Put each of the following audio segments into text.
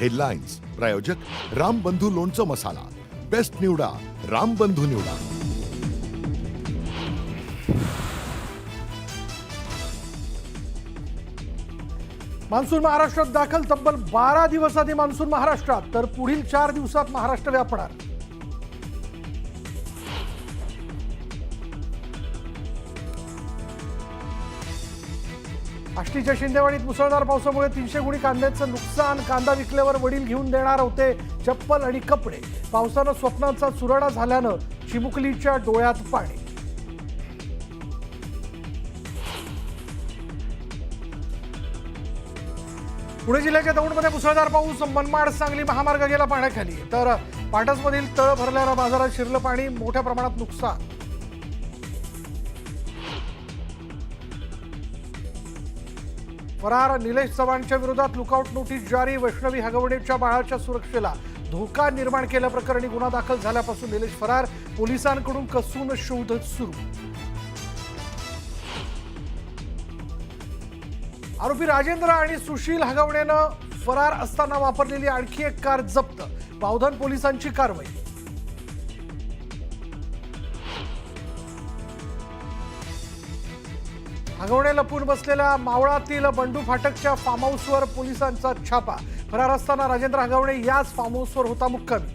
Headlines प्रायोजक रामबंधू लोणचं मसाला, best निवडा रामबंधू निवडा. मान्सून महाराष्ट्रात दाखल. तब्बल 12 दिवस आधी मान्सून महाराष्ट्रात, तर पुढील 4 दिवसात महाराष्ट्र व्यापणार. आष्टीच्या शिंदेवाडीत मुसळधार पावसामुळे 300 गुणी कांद्याचं नुकसान. कांदा विकल्यावर वडील घेऊन देणार होते चप्पल आणि कपडे. पावसानं स्वप्नांचा चुराडा झाल्यानं चिमुकलीच्या डोळ्यात पाणी. पुणे जिल्ह्याच्या दौंडमध्ये मुसळधार पाऊस. मनमाड सांगली महामार्ग गेला पाण्याखाली, तर पाटसमधील तळ भरलेल्या बाजारात शिरलं पाणी. मोठ्या प्रमाणात नुकसान. फरार निलेश चव्हाणच्या विरोधात लुकआउट नोटीस जारी. वैष्णवी हगवणेच्या बाळाच्या सुरक्षेला धोका निर्माण केल्याप्रकरणी गुन्हा दाखल झाल्यापासून निलेश फरार. पोलिसांकडून कसून शोध सुरू. आरोपी राजेंद्र आणि सुशील हगवणेनं फरार असताना वापरलेली आणखी एक कार जप्त. पावधन पोलिसांची कारवाई. हगवणे लपून बसलेल्या मावळातील बंडू फाटकच्या फार्म हाऊसवर पोलिसांचा छापा. फरार असताना राजेंद्र हगवणे याच फार्म हाऊसवर होता मुक्कामी.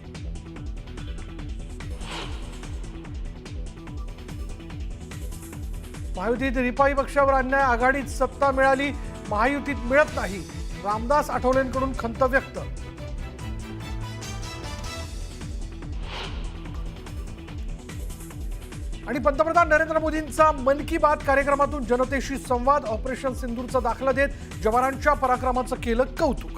महायुतीत रिपाई पक्षावर अन्याय. आघाडीत सत्ता मिळाली, महायुतीत मिळत नाही. रामदास आठवलेंकडून खंत व्यक्त. आणि पंतप्रधान नरेंद्र मोदींचा मन की बात कार्यक्रमातून जनतेशी संवाद. ऑपरेशन सिंदूरचा दाखला देत जवानांच्या पराक्रमाचं केलं कौतुक.